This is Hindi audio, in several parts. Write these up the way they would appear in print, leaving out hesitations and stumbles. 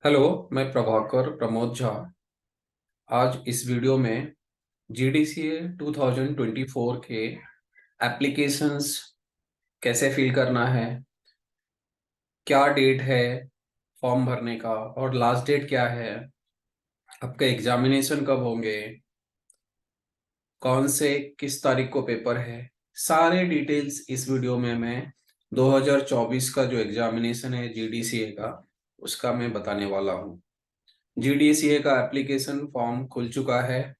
हेलो। मैं प्रभाकर प्रमोद झा। आज इस वीडियो में जीडीसीए 2024 के एप्लीकेशंस कैसे फिल करना है, क्या डेट है फॉर्म भरने का और लास्ट डेट क्या है, आपके एग्जामिनेशन कब होंगे, कौन से किस तारीख को पेपर है, सारे डिटेल्स इस वीडियो में मैं 2024 का जो एग्जामिनेशन है जीडीसीए का उसका मैं बताने वाला हूँ। जीडीसीए का एप्लीकेशन फॉर्म खुल चुका है।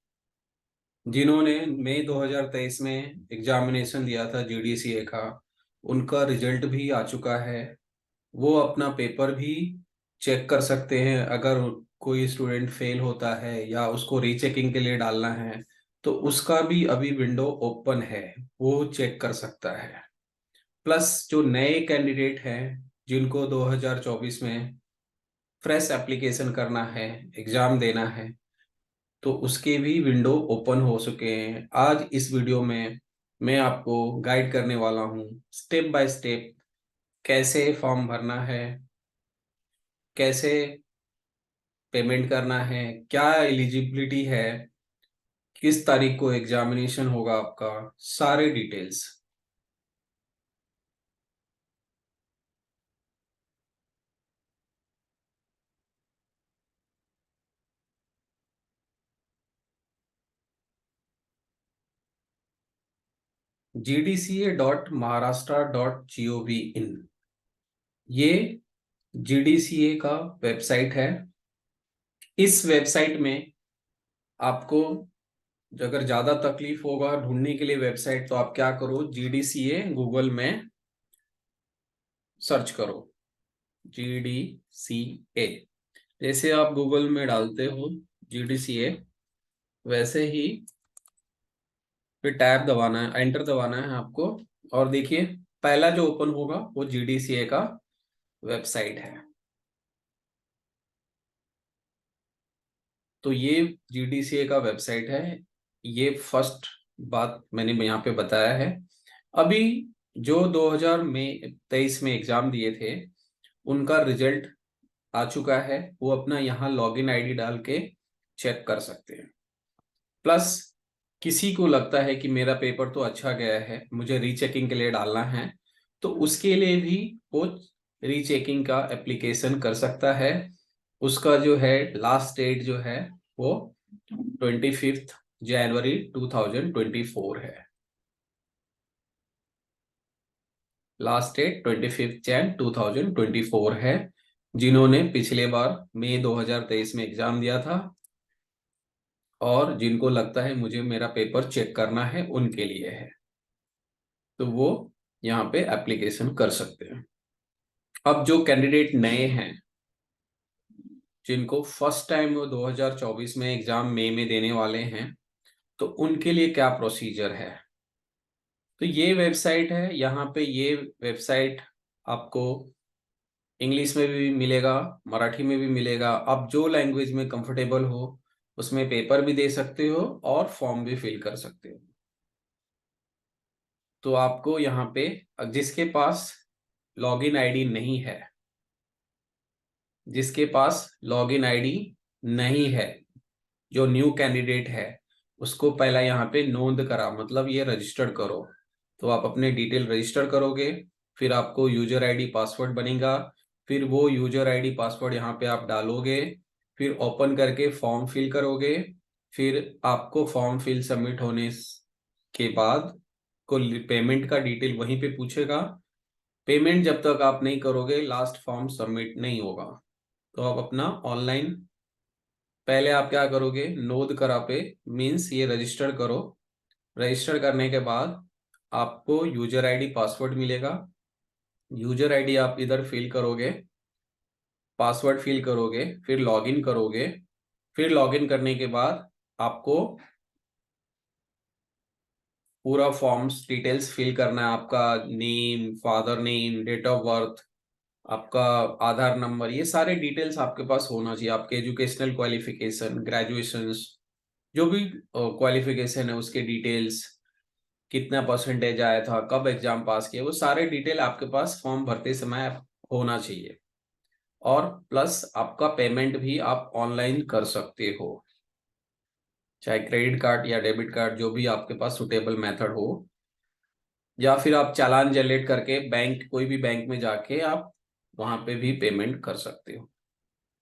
जिन्होंने मई 2023 में एग्जामिनेशन दिया था जीडीसीए का, उनका रिजल्ट भी आ चुका है। वो अपना पेपर भी चेक कर सकते हैं। अगर कोई स्टूडेंट फेल होता है या उसको रीचेकिंग के लिए डालना है तो उसका भी अभी विंडो ओपन है, वो चेक कर सकता है। प्लस जो नए कैंडिडेट हैं जिनको 2024 में फ्रेश एप्लीकेशन करना है, एग्जाम देना है, तो उसके भी विंडो ओपन हो चुके हैं। आज इस वीडियो में मैं आपको गाइड करने वाला हूँ स्टेप बाय स्टेप, कैसे फॉर्म भरना है, कैसे पेमेंट करना है, क्या एलिजिबिलिटी है, किस तारीख को एग्जामिनेशन होगा आपका, सारे डिटेल्स। gdca.maharashtra.gov.in, ये जीडीसीए का वेबसाइट है। इस वेबसाइट में आपको अगर ज्यादा तकलीफ होगा ढूंढने के लिए वेबसाइट, तो आप क्या करो, जीडीसीए गूगल में सर्च करो। जीडीसीए जैसे आप गूगल में डालते हो जीडीसीए, वैसे ही फिर टैब दबाना है, एंटर दबाना है आपको। और देखिए, पहला जो ओपन होगा वो जीडीसीए का वेबसाइट है। तो ये जीडीसीए का वेबसाइट है। ये फर्स्ट बात मैंने यहाँ पे बताया है। अभी जो 2023 में एग्जाम दिए थे उनका रिजल्ट आ चुका है। वो अपना यहाँ लॉगिन आईडी डाल के चेक कर सकते हैं। प्लस किसी को लगता है कि मेरा पेपर तो अच्छा गया है, मुझे रीचेकिंग के लिए डालना है, तो उसके लिए भी वो रीचेकिंग का एप्लीकेशन कर सकता है। उसका जो है लास्ट डेट जो है वो 25 जनवरी 2024 है। लास्ट डेट 25 जैन 2024 है। जिन्होंने पिछले बार मई 2023 में एग्जाम दिया था और जिनको लगता है मुझे मेरा पेपर चेक करना है, उनके लिए है। तो वो यहाँ पे एप्लीकेशन कर सकते हैं। अब जो कैंडिडेट नए हैं, जिनको फर्स्ट टाइम वो 2024 में एग्जाम मई में देने वाले हैं, तो उनके लिए क्या प्रोसीजर है। तो ये वेबसाइट है। यहाँ पे ये वेबसाइट आपको इंग्लिश में भी मिलेगा, मराठी में भी मिलेगा। आप जो लैंग्वेज में कंफर्टेबल हो उसमें पेपर भी दे सकते हो और फॉर्म भी फिल कर सकते हो। तो आपको यहाँ पे, जिसके पास लॉगिन आईडी नहीं है, जिसके पास लॉगिन आईडी नहीं है, जो न्यू कैंडिडेट है, उसको पहला यहाँ पे नोंद करा, मतलब ये रजिस्टर्ड करो। तो आप अपने डिटेल रजिस्टर करोगे, फिर आपको यूजर आईडी पासवर्ड बनेगा, फिर वो यूजर आईडी पासवर्ड यहाँ पे आप डालोगे, फिर ओपन करके फॉर्म फिल करोगे। फिर आपको फॉर्म फिल सबमिट होने के बाद को पेमेंट का डिटेल वहीं पे पूछेगा। पेमेंट जब तक आप नहीं करोगे लास्ट फॉर्म सबमिट नहीं होगा। तो आप अपना ऑनलाइन, पहले आप क्या करोगे, नोंद करा पे मीन्स ये रजिस्टर करो। रजिस्टर करने के बाद आपको यूजर आईडी पासवर्ड मिलेगा। यूजर आईडी आप इधर फिल करोगे, पासवर्ड फिल करोगे, फिर लॉगिन करोगे। फिर लॉगिन करने के बाद आपको पूरा फॉर्म्स डिटेल्स फिल करना है। आपका name, father name, date of birth, आपका आधार नंबर, ये सारे डिटेल्स आपके पास होना चाहिए। आपके एजुकेशनल क्वालिफिकेशन, ग्रेजुएशंस, जो भी क्वालिफिकेशन है उसके डिटेल्स, कितना परसेंटेज आया था, कब एग्जाम पास किया, वो सारे डिटेल आपके पास फॉर्म भरते समय होना चाहिए। और प्लस आपका पेमेंट भी आप ऑनलाइन कर सकते हो, चाहे क्रेडिट कार्ड या डेबिट कार्ड, जो भी आपके पास सुटेबल मेथड हो, या फिर आप चालान जनरेट करके बैंक, कोई भी बैंक में जाके आप वहां पे भी पेमेंट कर सकते हो।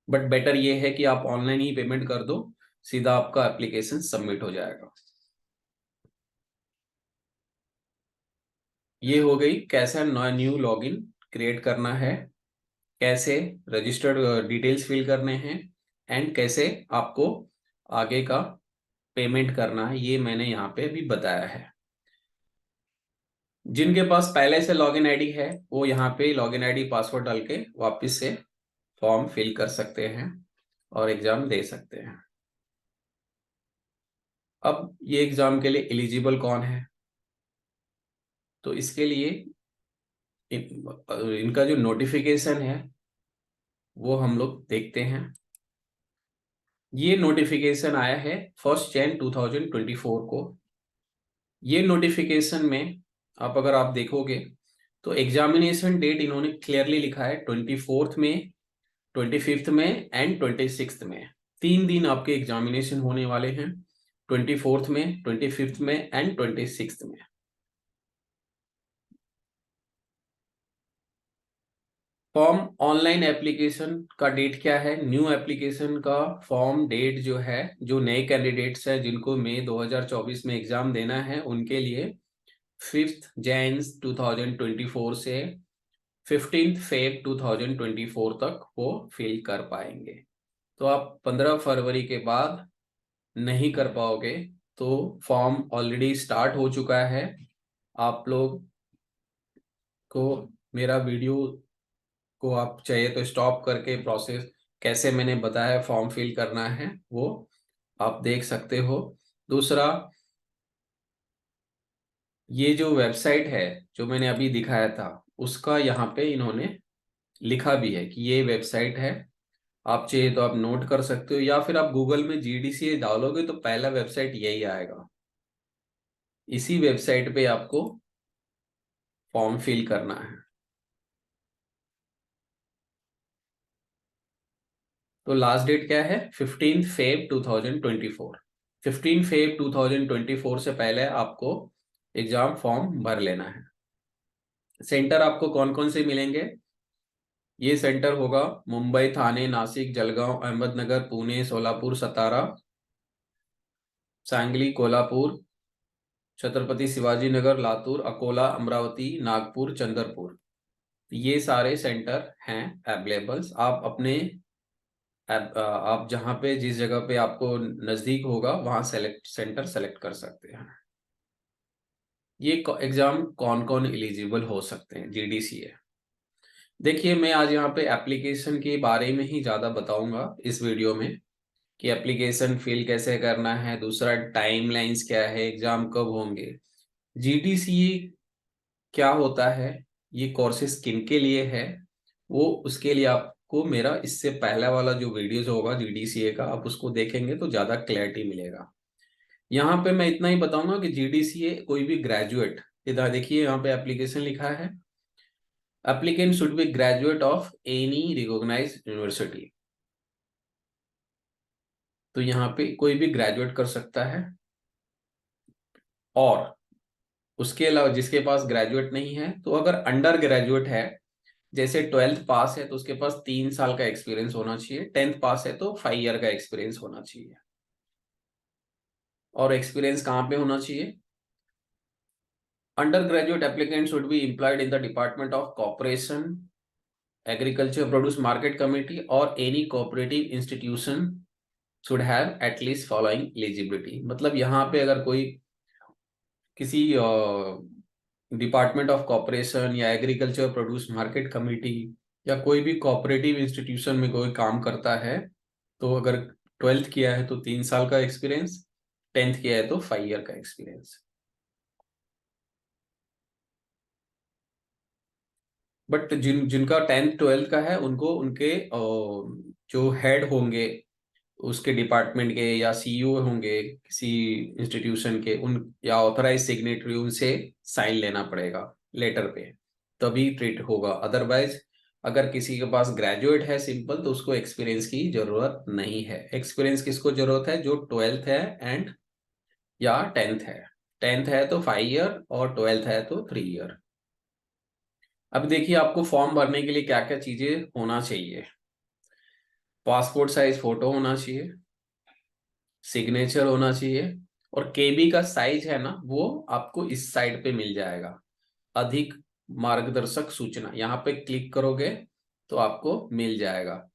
बट बेटर ये है कि आप ऑनलाइन ही पेमेंट कर दो, सीधा आपका एप्लीकेशन सबमिट हो जाएगा। ये हो गई कैसे न्यू लॉगिन क्रिएट करना है, कैसे रजिस्टर्ड डिटेल्स फिल करने हैं, एंड कैसे आपको आगे का पेमेंट करना है, ये मैंने यहाँ पे भी बताया है। जिनके पास पहले से लॉगिन आईडी है वो यहाँ पे लॉगिन आईडी पासवर्ड डाल के वापस से फॉर्म फिल कर सकते हैं और एग्जाम दे सकते हैं। अब ये एग्जाम के लिए एलिजिबल कौन है, तो इसके लिए इनका जो नोटिफिकेशन है वो हम लोग देखते हैं। ये नोटिफिकेशन आया है 1 जनवरी 2024 को। ये नोटिफिकेशन में अगर आप देखोगे तो एग्जामिनेशन डेट इन्होंने क्लियरली लिखा है 24 में, 25 में एंड 26 में। 3 दिन आपके एग्जामिनेशन होने वाले हैं, 24 में, 25 में एंड 26 में। फॉर्म ऑनलाइन एप्लीकेशन का डेट क्या है, न्यू एप्लीकेशन का फॉर्म डेट जो है, जो नए कैंडिडेट्स हैं जिनको मई 2024 में एग्जाम देना है, उनके लिए 5 जनवरी 2024 से 15 फरवरी 2024 तक वो फिल कर पाएंगे। तो आप 15 फरवरी के बाद नहीं कर पाओगे, तो फॉर्म ऑलरेडी स्टार्ट हो चुका है। आप लोग को मेरा वीडियो को आप चाहिए तो स्टॉप करके प्रोसेस कैसे मैंने बताया फॉर्म फिल करना है वो आप देख सकते हो। दूसरा, ये जो वेबसाइट है जो मैंने अभी दिखाया था, उसका यहाँ पे इन्होंने लिखा भी है कि ये वेबसाइट है। आप चाहिए तो आप नोट कर सकते हो, या फिर आप गूगल में जीडीसीए डालोगे तो पहला वेबसाइट यही आएगा। इसी वेबसाइट पे आपको फॉर्म फिल करना है। तो लास्ट डेट क्या है, 15 फरवरी 2024। 15 फरवरी 2024 से पहले आपको एग्जाम फॉर्म भर लेना है। सेंटर आपको कौन कौन से मिलेंगे, ये सेंटर होगा मुंबई, ठाणे, नासिक, जलगांव, अहमदनगर, पुणे, सोलापुर, सतारा, सांगली, कोल्हापुर, छत्रपति शिवाजी नगर, लातूर, अकोला, अमरावती, नागपुर, चंद्रपुर। ये सारे सेंटर हैं अवेलेबल्स। आप अपने आप जहाँ पे जिस जगह पे आपको नजदीक होगा वहां सेंटर सेलेक्ट कर सकते हैं। ये एग्जाम कौन कौन एलिजिबल हो सकते हैं जीडीसीए। देखिए, मैं आज यहाँ पे एप्लीकेशन के बारे में ही ज्यादा बताऊंगा इस वीडियो में, कि एप्लीकेशन फिल कैसे करना है, दूसरा टाइमलाइंस क्या है, एग्जाम कब होंगे, जीडीसीए क्या होता है, ये कोर्सेज किन के लिए है, वो उसके लिए आपको मेरा इससे पहला वाला जो वीडियोज होगा जीडीसीए का, आप उसको देखेंगे तो ज्यादा क्लैरिटी मिलेगा। यहाँ पे मैं इतना ही बताऊंगा कि जीडीसीए कोई भी ग्रेजुएट, इधर देखिए यहाँ पे एप्लीकेशन लिखा है, applicant should be graduate of any recognised university. तो यहाँ पे कोई भी ग्रेजुएट कर सकता है, और उसके अलावा जिसके पास ग्रेजुएट नहीं है, तो अगर अंडर ग्रेजुएट है, जैसे 12th पास है तो उसके पास 3 साल का एक्सपीरियंस होना चाहिए, 10th पास है तो 5 ईयर का एक्सपीरियंस होना चाहिए। और एक्सपीरियंस कहाँ पे होना चाहिए, undergraduate applicant should be employed in the department of corporation, agriculture produce market committee और any cooperative institution should have at least following eligibility. मतलब यहाँ पे अगर कोई किसी डिपार्टमेंट ऑफ कॉर्पोरेशन या एग्रीकल्चर प्रोड्यूस मार्केट कमेटी या कोई भी कोऑपरेटिव इंस्टीट्यूशन में कोई काम करता है, तो अगर 12th किया है तो 3 साल का एक्सपीरियंस, 10th किया है तो 5 ईयर का एक्सपीरियंस। बट जिनका 10th 12th का है, उनको उनके जो हेड होंगे उसके डिपार्टमेंट के या सीईओ होंगे किसी इंस्टीट्यूशन के, उन या ऑथराइज सिग्नेटरी, उनसे साइन लेना पड़ेगा लेटर पे, तभी ट्रीट होगा। अदरवाइज अगर किसी के पास ग्रेजुएट है सिंपल, तो उसको एक्सपीरियंस की जरूरत नहीं है। एक्सपीरियंस किसको जरूरत है? जो 12th है एंड या 10th है। 10th है तो 5 ईयर और 12th है तो 3 ईयर। अब देखिए आपको फॉर्म भरने के लिए क्या क्या चीजें होना चाहिए। पासपोर्ट साइज फोटो होना चाहिए, सिग्नेचर होना चाहिए, और केबी का साइज है ना, वो आपको इस साइड पे मिल जाएगा। अधिक मार्गदर्शक सूचना, यहाँ पे क्लिक करोगे तो आपको मिल जाएगा।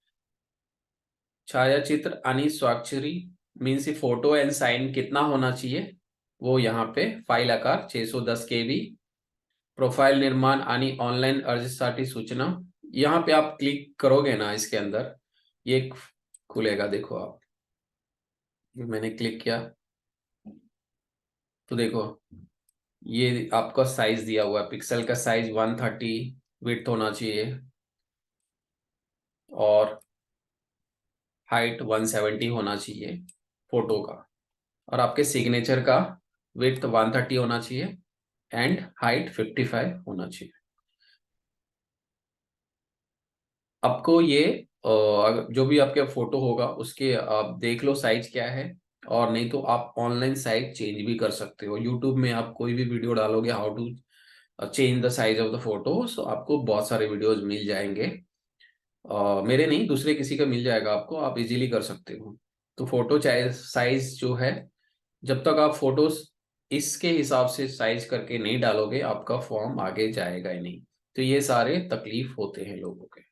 छायाचित्र आणि स्वाक्षरी मीन्स फोटो एंड साइन कितना होना चाहिए, वो यहाँ पे फाइल आकार 610 KB। प्रोफाइल निर्माण आणि ऑनलाइन अर्जासाठी सूचना, यहाँ पे आप क्लिक करोगे ना इसके अंदर, ये खुलेगा। देखो आप, मैंने क्लिक किया तो देखो ये आपका साइज दिया हुआ है। पिक्सल का साइज 130 विड्थ होना चाहिए और हाइट 170 होना चाहिए फोटो का, और आपके सिग्नेचर का विड्थ 130 होना चाहिए एंड हाइट 55 होना चाहिए। आपको ये जो भी आपके फोटो होगा उसके आप देख लो साइज क्या है, और नहीं तो आप ऑनलाइन साइज चेंज भी कर सकते हो। यूट्यूब में आप कोई भी वीडियो डालोगे how to change the size of the photo, so आपको बहुत सारे वीडियोस मिल जाएंगे। मेरे नहीं, दूसरे किसी का मिल जाएगा आपको, आप इजीली कर सकते हो। तो फोटो चाहे साइज जो है, जब तक आप फोटोज इसके हिसाब से साइज करके नहीं डालोगे आपका फॉर्म आगे जाएगा ही नहीं। तो ये सारे तकलीफ होते हैं लोगों के।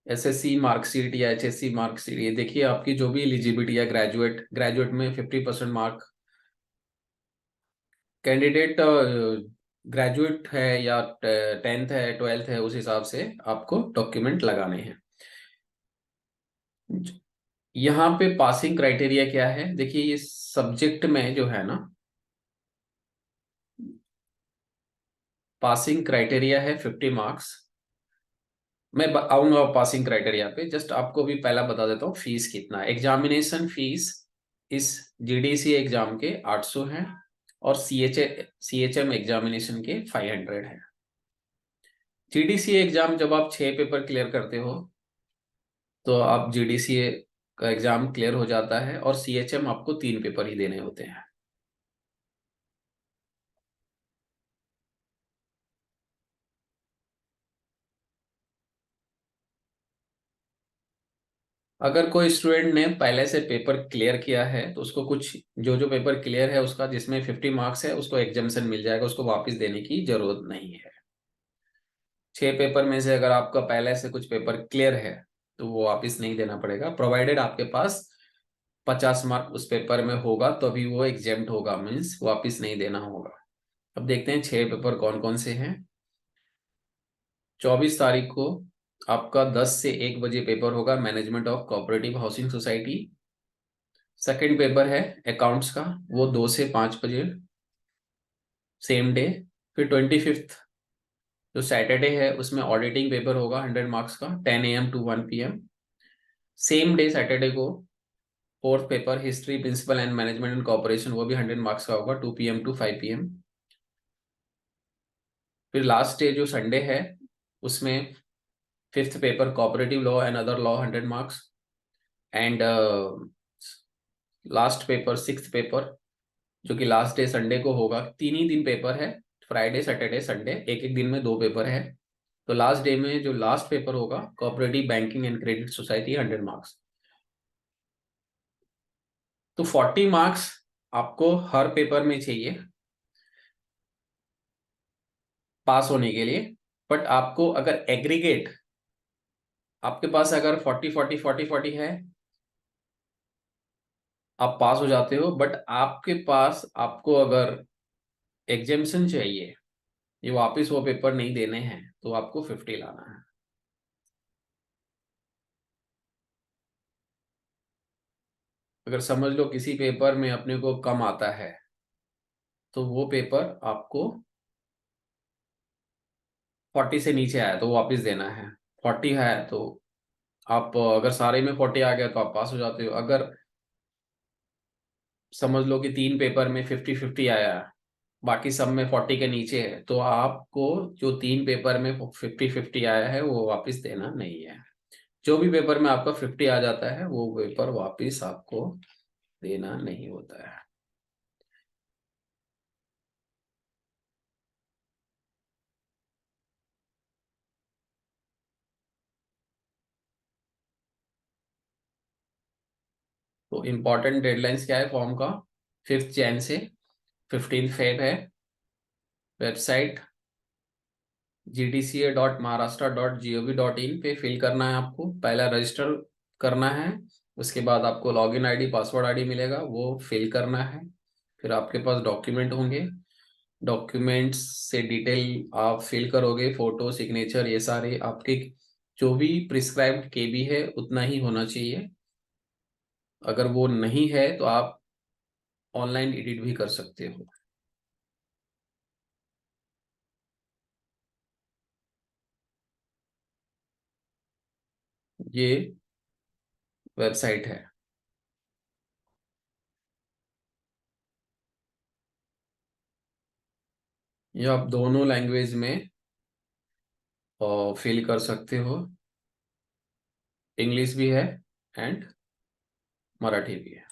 एसएससी मार्कशीट या एचएससी मार्कशीट, ये देखिए आपकी जो भी एलिजिबिलिटी है, ग्रेजुएट, ग्रेजुएट में 50% मार्क, कैंडिडेट ग्रेजुएट है या 10th है 12th है, उस हिसाब से आपको डॉक्यूमेंट लगाने हैं। यहाँ पे पासिंग क्राइटेरिया क्या है, देखिए ये सब्जेक्ट में जो है ना, पासिंग क्राइटेरिया है 50 मार्क्स। मैं आऊंगा पासिंग क्राइटेरिया पे, जस्ट आपको भी पहला बता देता हूँ फीस कितना है। एग्जामिनेशन फीस इस जीडीसी एग्जाम के 800 है, और सीएचएम एग्जामिनेशन के 500 है। जीडीसी एग्जाम जब आप 6 पेपर क्लियर करते हो तो आप जीडीसी का एग्जाम क्लियर हो जाता है, और सीएचएम आपको 3 पेपर ही देने होते हैं। अगर कोई स्टूडेंट ने पहले से पेपर क्लियर किया है तो उसको कुछ, जो जो पेपर क्लियर है उसका जिसमें 50 मार्क्स है, उसको एग्जामेशन मिल जाएगा, उसको वापस देने की जरूरत नहीं है। 6 पेपर में से अगर आपका पहले से कुछ पेपर क्लियर है तो वो वापस नहीं देना पड़ेगा, प्रोवाइडेड आपके पास 50 मार्क उस पेपर में होगा, तो अभी वो एग्जेम्प्ट होगा, मीन्स वापस नहीं देना होगा। अब देखते हैं 6 पेपर कौन कौन से हैं। 24 तारीख को आपका 10 से 1 बजे पेपर होगा, management of cooperative housing society. Second paper है अकाउंट्स का, वो 2 से 5 बजे, सेम डे। फिर 25th जो सैटरडे है उसमें ऑडिटिंग पेपर होगा 100 मार्क्स का, 10 AM to 1 PM। Same day Saturday को fourth paper history principle and management and corporation, वो भी 100 मार्क्स का होगा, 2 PM to 5 PM। फिर लास्ट डे जो संडे है उसमें fifth paper cooperative law and other law 100 marks, and last paper sixth paper जो कि लास्ट डे संडे को होगा। 3 ही दिन पेपर है, फ्राइडे सैटरडे संडे, एक एक दिन में 2 पेपर है। तो लास्ट डे में जो लास्ट पेपर होगा cooperative banking and credit society, 100 marks. तो 40 मार्क्स आपको हर पेपर में चाहिए पास होने के लिए। बट आपको अगर एग्रीगेट आपके पास अगर 40 40 40 40 है, आप पास हो जाते हो। बट आपके पास, आपको अगर एग्जेम्पशन चाहिए, ये वापस वो पेपर नहीं देने हैं, तो आपको 50 लाना है। अगर समझ लो किसी पेपर में अपने को कम आता है, तो वो पेपर आपको 40 से नीचे आया तो वापस देना है। 40 है तो आप, अगर सारे में 40 आ गया तो आप पास हो जाते हो। अगर समझ लो कि 3 पेपर में 50 50 आया, बाकी सब में 40 के नीचे है, तो आपको जो 3 पेपर में 50-50 आया है वो वापस देना नहीं है। जो भी पेपर में आपका 50 आ जाता है वो पेपर वापस आपको देना नहीं होता है। तो इम्पोर्टेंट डेडलाइंस क्या है फॉर्म का? 5 जैन से 15 फेब है। वेबसाइट gdca.maharashtra.gov.in पे फिल करना है आपको। पहला रजिस्टर करना है, उसके बाद आपको लॉगिन आईडी पासवर्ड आईडी मिलेगा, वो फिल करना है। फिर आपके पास डॉक्यूमेंट होंगे, डॉक्यूमेंट्स से डिटेल आप फिल करोगे, फोटो सिग्नेचर ये सारे आपके जो भी प्रिस्क्राइब्ड केबी है उतना ही होना चाहिए। अगर वो नहीं है तो आप ऑनलाइन एडिट भी कर सकते हो। ये वेबसाइट है। ये आप दोनों लैंग्वेज में फिल कर सकते हो। इंग्लिश भी है एंड मराठी भी है।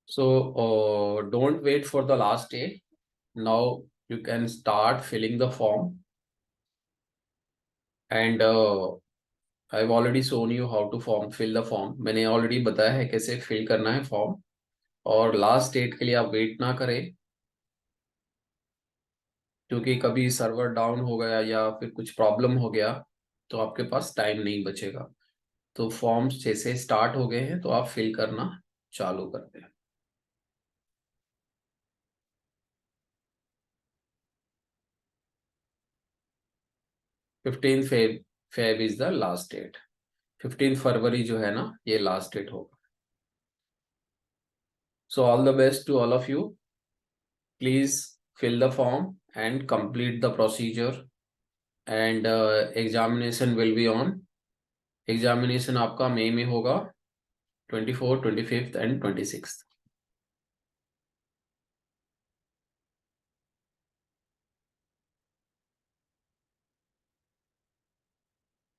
So don't wait for the last day, now you can start filling the form and I have already shown you how to form fill the form. मैंने ऑलरेडी बताया है कैसे फिल करना है फॉर्म। और लास्ट डेट के लिए आप वेट ना करें, क्योंकि कभी सर्वर डाउन हो गया या फिर कुछ प्रॉब्लम हो गया तो आपके पास टाइम नहीं बचेगा। तो फॉर्म्स जैसे स्टार्ट हो गए हैं तो आप फिल करना चालू कर दें। 15 Feb is the last date. 15 फरवरी जो है ना, ये लास्ट डेट होगा। So all the best to all of you. Please fill the form and complete the procedure, and examination will be on। Examination आपका मई में होगा, 24, 25 एंड 26।